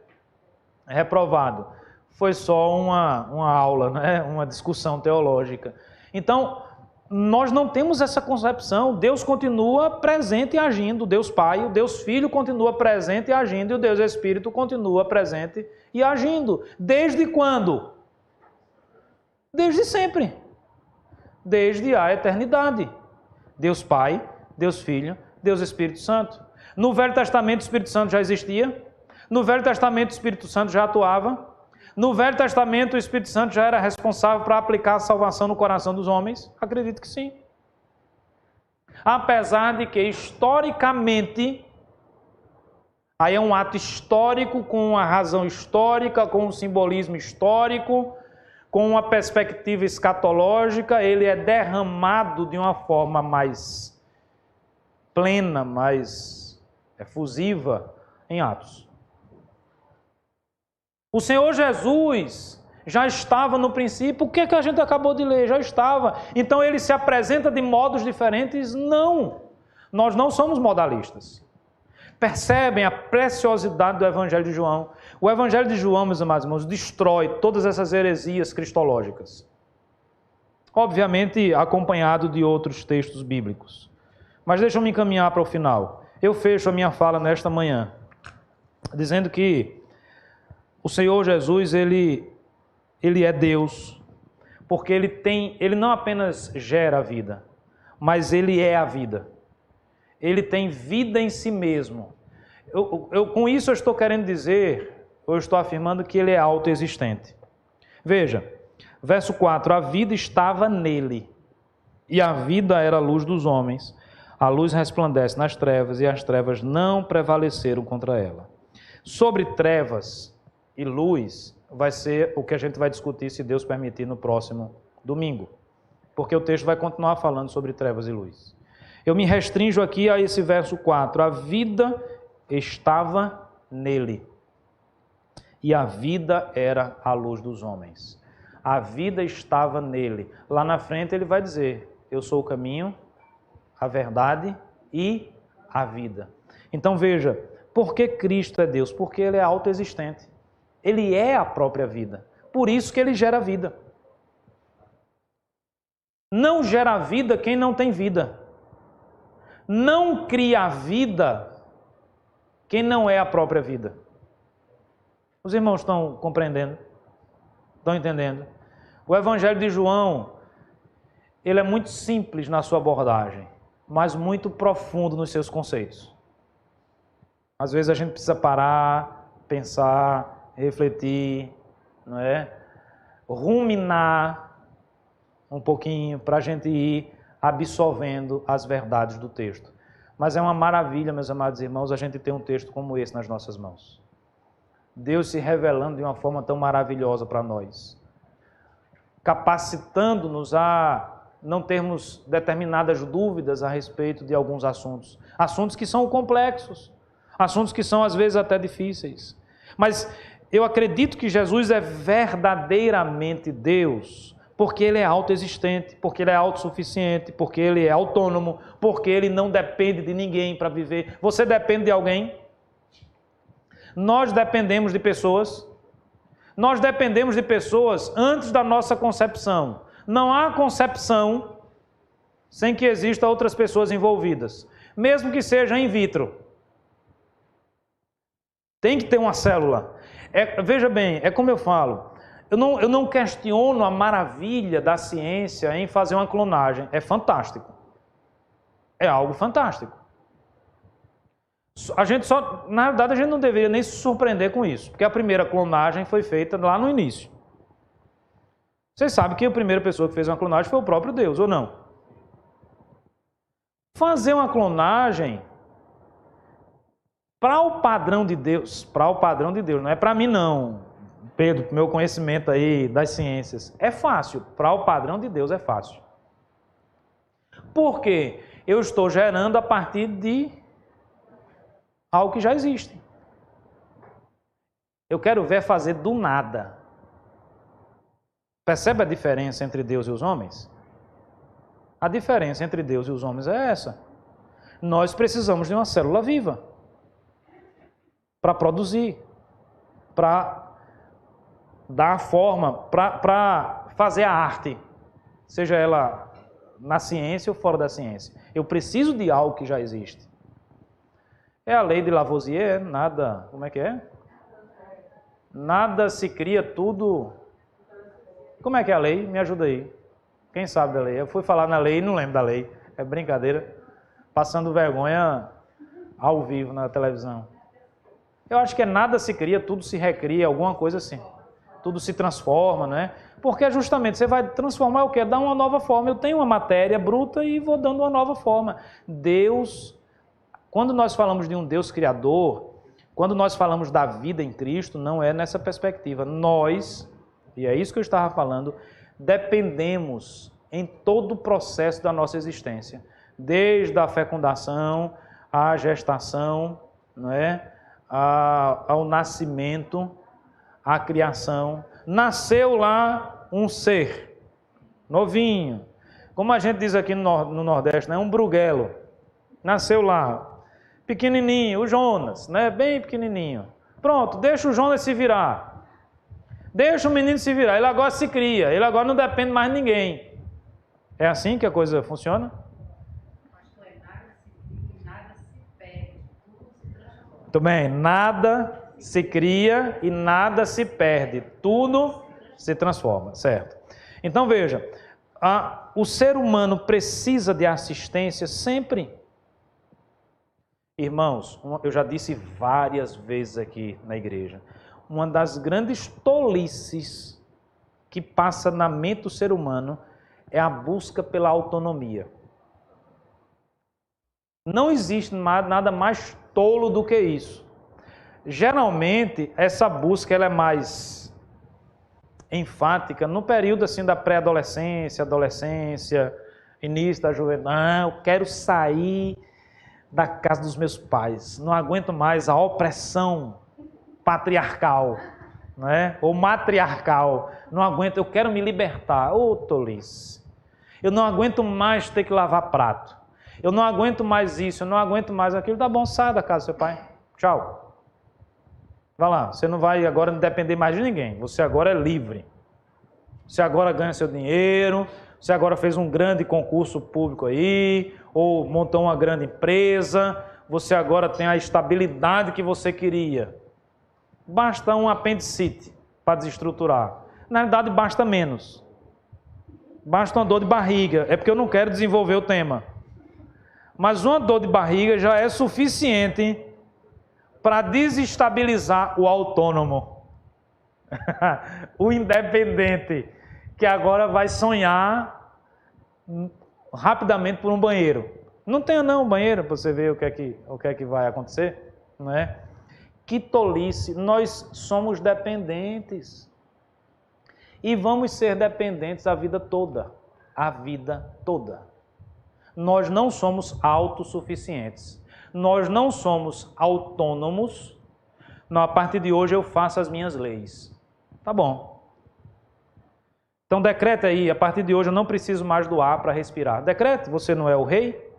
reprovado. Foi só uma aula, né? Uma discussão teológica. Então, nós não temos essa concepção. Deus continua presente e agindo. Deus Pai, o Deus Filho continua presente e agindo. E o Deus Espírito continua presente e agindo. Desde quando? Desde sempre. Desde a eternidade. Deus Pai, Deus Filho, Deus Espírito Santo. No Velho Testamento o Espírito Santo já existia. No Velho Testamento o Espírito Santo já atuava. No Velho Testamento o Espírito Santo já era responsável para aplicar a salvação no coração dos homens? Acredito que sim. Apesar de que historicamente, aí é um ato histórico, com uma razão histórica, com um simbolismo histórico, com uma perspectiva escatológica, ele é derramado de uma forma mais plena, mais efusiva em Atos. O Senhor Jesus já estava no princípio, o que a gente acabou de ler? Já estava. Então ele se apresenta de modos diferentes? Não. Nós não somos modalistas. Percebem a preciosidade do Evangelho de João? O Evangelho de João, meus amados irmãos, destrói todas essas heresias cristológicas. Obviamente acompanhado de outros textos bíblicos. Mas deixa eu me encaminhar para o final. Eu fecho a minha fala nesta manhã, dizendo que o Senhor Jesus, ele é Deus, porque ele não apenas gera a vida, mas ele é a vida. Ele tem vida em si mesmo. Com isso eu estou querendo dizer, eu estou afirmando que ele é autoexistente. Veja, verso 4, a vida estava nele, e a vida era a luz dos homens. A luz resplandece nas trevas, e as trevas não prevaleceram contra ela. Sobre trevas e luz vai ser o que a gente vai discutir, se Deus permitir, no próximo domingo. Porque o texto vai continuar falando sobre trevas e luz. Eu me restringo aqui a esse verso 4. A vida estava nele. E a vida era a luz dos homens. A vida estava nele. Lá na frente ele vai dizer, eu sou o caminho, a verdade e a vida. Então veja, por que Cristo é Deus? Porque ele é autoexistente. Ele é a própria vida. Por isso que ele gera vida. Não gera vida quem não tem vida. Não cria vida quem não é a própria vida. Os irmãos estão compreendendo? Estão entendendo? O Evangelho de João, ele é muito simples na sua abordagem, mas muito profundo nos seus conceitos. Às vezes a gente precisa parar, pensar, refletir, não é? Ruminar um pouquinho para a gente ir absorvendo as verdades do texto. Mas é uma maravilha, meus amados irmãos, a gente ter um texto como esse nas nossas mãos. Deus se revelando de uma forma tão maravilhosa para nós, capacitando-nos a não termos determinadas dúvidas a respeito de alguns assuntos. Assuntos que são complexos, assuntos que são às vezes até difíceis. Mas eu acredito que Jesus é verdadeiramente Deus, porque Ele é autoexistente, porque Ele é autossuficiente, porque Ele é autônomo, porque Ele não depende de ninguém para viver. Você depende de alguém? Nós dependemos de pessoas. Nós dependemos de pessoas antes da nossa concepção. Não há concepção sem que existam outras pessoas envolvidas, mesmo que seja in vitro. Tem que ter uma célula. Veja bem, é como eu falo, eu não questiono a maravilha da ciência em fazer uma clonagem. É fantástico. É algo fantástico. Na verdade, a gente não deveria nem se surpreender com isso, porque a primeira clonagem foi feita lá no início. Vocês sabem que a primeira pessoa que fez uma clonagem foi o próprio Deus, ou não? Fazer uma clonagem para o padrão de Deus, não é para mim não, Pedro, meu conhecimento aí das ciências, é fácil, para o padrão de Deus é fácil. Por quê? Eu estou gerando a partir de algo que já existe. Eu quero ver fazer do nada. Percebe a diferença entre Deus e os homens? A diferença entre Deus e os homens é essa. Nós precisamos de uma célula viva para produzir, para dar a forma, para fazer a arte, seja ela na ciência ou fora da ciência. Eu preciso de algo que já existe. É a lei de Lavoisier, nada, como é que é? Nada se cria, tudo... Como é que é a lei? Me ajuda aí. Quem sabe da lei? Eu fui falar na lei e não lembro da lei. É brincadeira. Passando vergonha ao vivo na televisão. Eu acho que nada se cria, tudo se recria, alguma coisa assim. Tudo se transforma, não é? Porque justamente você vai transformar o quê? Dar uma nova forma. Eu tenho uma matéria bruta e vou dando uma nova forma. Deus, quando nós falamos de um Deus criador, quando nós falamos da vida em Cristo, não é nessa perspectiva. Nós, e é isso que eu estava falando, dependemos em todo o processo da nossa existência. Desde a fecundação, à gestação, não é? Ao nascimento, à criação. Nasceu lá um ser, novinho. Como a gente diz aqui no Nordeste, né? Um bruguelo. Nasceu lá, pequenininho, o Jonas, né? Bem pequenininho. Pronto, deixa o Jonas se virar. Deixa o menino se virar. Ele agora se cria. Ele agora não depende mais de ninguém. É assim que a coisa funciona? Muito bem, nada se cria e nada se perde, tudo se transforma, certo? Então veja, o ser humano precisa de assistência sempre. Irmãos, eu já disse várias vezes aqui na igreja, uma das grandes tolices que passa na mente do ser humano é a busca pela autonomia. Não existe nada mais tolo do que isso. Geralmente, essa busca ela é mais enfática no período assim da pré-adolescência, adolescência, início da juventude. Eu quero sair da casa dos meus pais. Não aguento mais a opressão patriarcal, né? Ou matriarcal. Não aguento, eu quero me libertar. Ô, tolice. Eu não aguento mais ter que lavar prato. Eu não aguento mais isso, eu não aguento mais aquilo. Tá bom, saia da casa do seu pai. Tchau. Vai lá, você não vai agora depender mais de ninguém. Você agora é livre. Você agora ganha seu dinheiro. Você agora fez um grande concurso público aí, ou montou uma grande empresa. Você agora tem a estabilidade que você queria. Basta um apendicite para desestruturar. Na verdade, basta menos. basta uma dor de barriga. É porque eu não quero desenvolver o tema. Mas uma dor de barriga já é suficiente para desestabilizar o autônomo, o independente, que agora vai sonhar rapidamente por um banheiro. Não tenha não um banheiro para você ver o que é que vai acontecer, não é? Que tolice, nós somos dependentes e vamos ser dependentes a vida toda, Nós não somos autossuficientes. Nós não somos autônomos. Não, a partir de hoje eu faço as minhas leis. Tá bom. Então decreta aí, a partir de hoje eu não preciso mais do ar para respirar. Decrete, você não é o rei?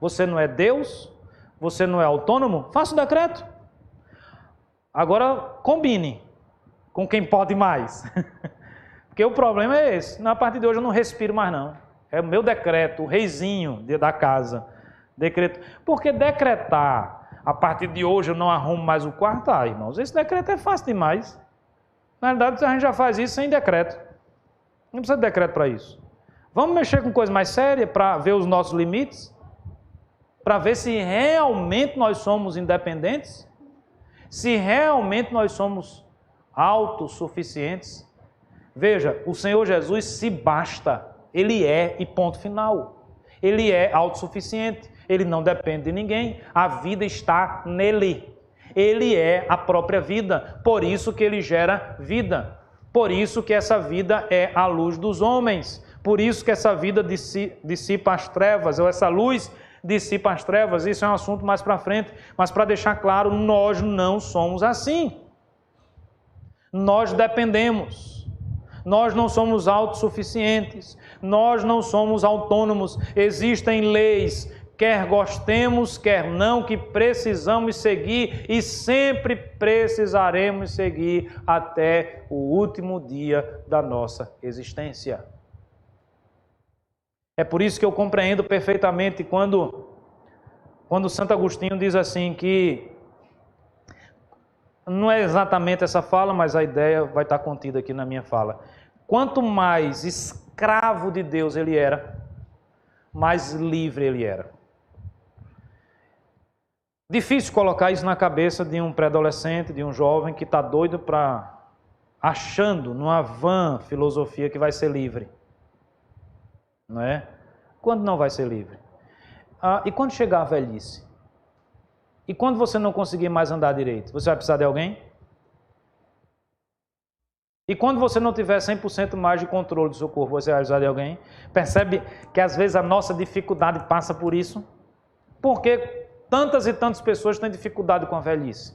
Você não é Deus? Você não é autônomo? Faça o decreto. Agora combine com quem pode mais. Porque o problema é esse. A partir de hoje eu não respiro mais não. É o meu decreto, o reizinho da casa. Decreto. Porque decretar, a partir de hoje eu não arrumo mais o quarto, irmãos, esse decreto é fácil demais. Na realidade, a gente já faz isso sem decreto. Não precisa de decreto para isso. Vamos mexer com coisa mais séria para ver os nossos limites? Para ver se realmente nós somos independentes? Se realmente nós somos autossuficientes? Veja, o Senhor Jesus se basta. Ele é e ponto final. Ele é autossuficiente. Ele não depende de ninguém. A vida está nele. Ele é a própria vida. Por isso que ele gera vida. Por isso que essa vida é a luz dos homens. Por isso que essa vida dissipa as trevas, ou essa luz dissipa as trevas. Isso é um assunto mais para frente. Mas para deixar claro, nós não somos assim. Nós dependemos. Nós não somos autossuficientes. Nós não somos autônomos. Existem leis, quer gostemos, quer não, que precisamos seguir e sempre precisaremos seguir até o último dia da nossa existência. É por isso que eu compreendo perfeitamente quando Santo Agostinho diz assim que não é exatamente essa fala, mas a ideia vai estar contida aqui na minha fala. Quanto mais escravo de Deus ele era, mais livre ele era. Difícil colocar isso na cabeça de um pré-adolescente, de um jovem que está doido achando numa vã filosofia que vai ser livre. Não é? Quando não vai ser livre? E quando chegar a velhice? E quando você não conseguir mais andar direito? Você vai precisar de alguém? E quando você não tiver 100% mais de controle do seu corpo, você vai precisar de alguém? Percebe que às vezes a nossa dificuldade passa por isso? Porque tantas e tantas pessoas têm dificuldade com a velhice.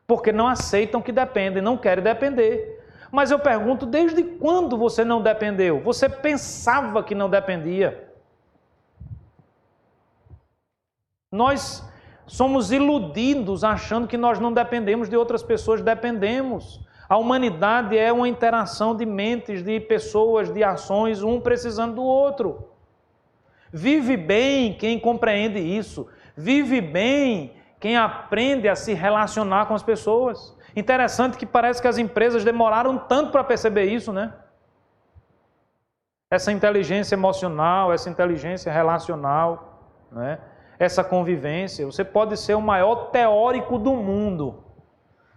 Porque não aceitam que dependem, não querem depender. Mas eu pergunto, desde quando você não dependeu? Você pensava que não dependia? Nós somos iludidos achando que nós não dependemos de outras pessoas, dependemos. A humanidade é uma interação de mentes, de pessoas, de ações, um precisando do outro. Vive bem quem compreende isso. Vive bem quem aprende a se relacionar com as pessoas. Interessante que parece que as empresas demoraram tanto para perceber isso, né? Essa inteligência emocional, essa inteligência relacional, né? Essa convivência. Você pode ser o maior teórico do mundo.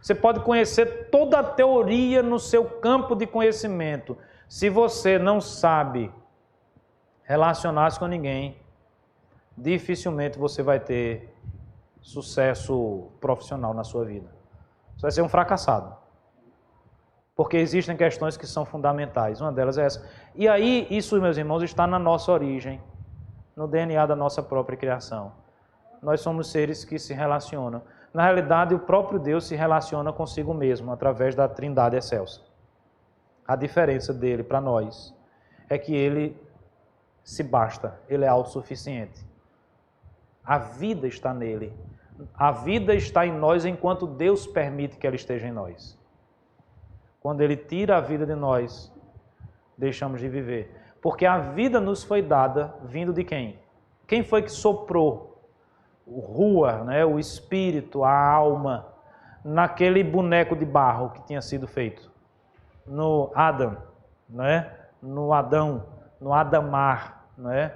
Você pode conhecer toda a teoria no seu campo de conhecimento. Se você não sabe relacionar-se com ninguém, dificilmente você vai ter sucesso profissional na sua vida. Você vai ser um fracassado. Porque existem questões que são fundamentais. Uma delas é essa. E aí, isso, meus irmãos, está na nossa origem, no DNA da nossa própria criação. Nós somos seres que se relacionam. Na realidade, o próprio Deus se relaciona consigo mesmo, através da Trindade excelsa. A diferença dele para nós é que ele se basta, ele é autossuficiente. A vida está nele. A vida está em nós enquanto Deus permite que ela esteja em nós. Quando ele tira a vida de nós, deixamos de viver. Porque a vida nos foi dada vindo de quem? Quem foi que soprou o rua, né, o espírito, a alma, naquele boneco de barro que tinha sido feito? No Adão, né? no Adão, no Adamar, não é?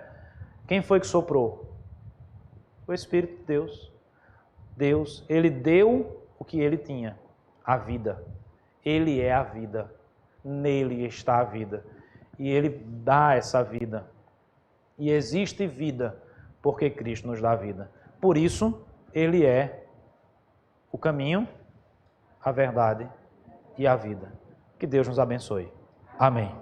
Quem foi que soprou? O Espírito de Deus. Deus, ele deu o que ele tinha, a vida. Ele é a vida. Nele está a vida. E ele dá essa vida. E existe vida porque Cristo nos dá vida. Por isso, ele é o caminho, a verdade e a vida. Que Deus nos abençoe. Amém.